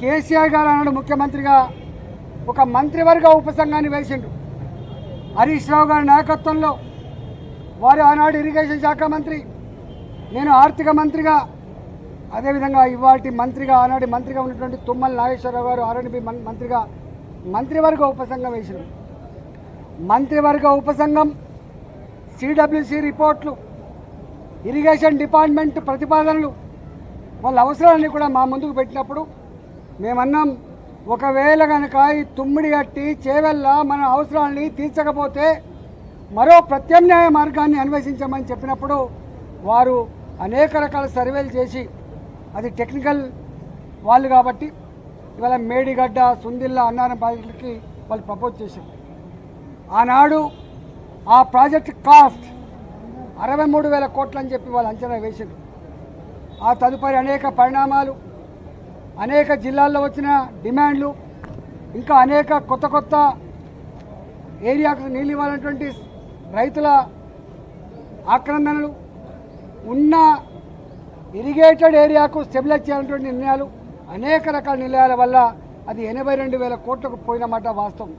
కేసీఆర్ గారు అన్నాడు ముఖ్యమంత్రిగా ఒక మంత్రివర్గ ఉపసంఘాన్ని వేసిండు. హరీష్ రావు గారి నాయకత్వంలో వారు ఆనాడు ఇరిగేషన్ శాఖ మంత్రి, నేను ఆర్థిక మంత్రిగా, అదేవిధంగా ఇవాటి మంత్రిగా ఆనాటి మంత్రిగా ఉన్నటువంటి తుమ్మల నాగేశ్వరరావు గారు ఆర్ఎండ్బి మంత్రిగా మంత్రివర్గ ఉపసంఘం వేసినారు. మంత్రివర్గ ఉపసంఘం సిడబ్ల్యూసి రిపోర్ట్లు, ఇరిగేషన్ డిపార్ట్మెంట్ ప్రతిపాదనలు, వాళ్ళ అవసరాలన్నీ కూడా మా ముందుకు పెట్టినప్పుడు మేమన్నాం, ఒకవేళ కనుక ఈ తుమ్మిడి గట్టి చేవెళ్ళ మన అవసరాలని తీర్చకపోతే మరో ప్రత్యామ్నాయ మార్గాన్ని అన్వేషించమని చెప్పినప్పుడు వారు అనేక రకాల సర్వేలు చేసి, అది టెక్నికల్ వాళ్ళు కాబట్టి ఇవాళ మేడిగడ్డ, సుందిల్ల, అన్నారం ప్రాజెక్టులకి వాళ్ళు ప్రపోజ్ చేశారు. ఆనాడు ఆ ప్రాజెక్ట్ కాస్ట్ 63,000 కోట్లు అని చెప్పి వాళ్ళు అంచనా వేశారు. ఆ తదుపరి అనేక పరిణామాలు, అనేక జిల్లాల్లో వచ్చిన డిమాండ్లు, ఇంకా అనేక కొత్త కొత్త ఏరియాకు నీళ్ళు ఇవ్వాలన్నటువంటి రైతుల ఆక్రందనలు, ఉన్న ఇరిగేటెడ్ ఏరియాకు స్టెబిలైజ్ చేయాలన్నటువంటి నిర్ణయాలు, అనేక రకాల నిర్ణయాల వల్ల అది 82,000 కోట్లకు పోయినమాట వాస్తవం.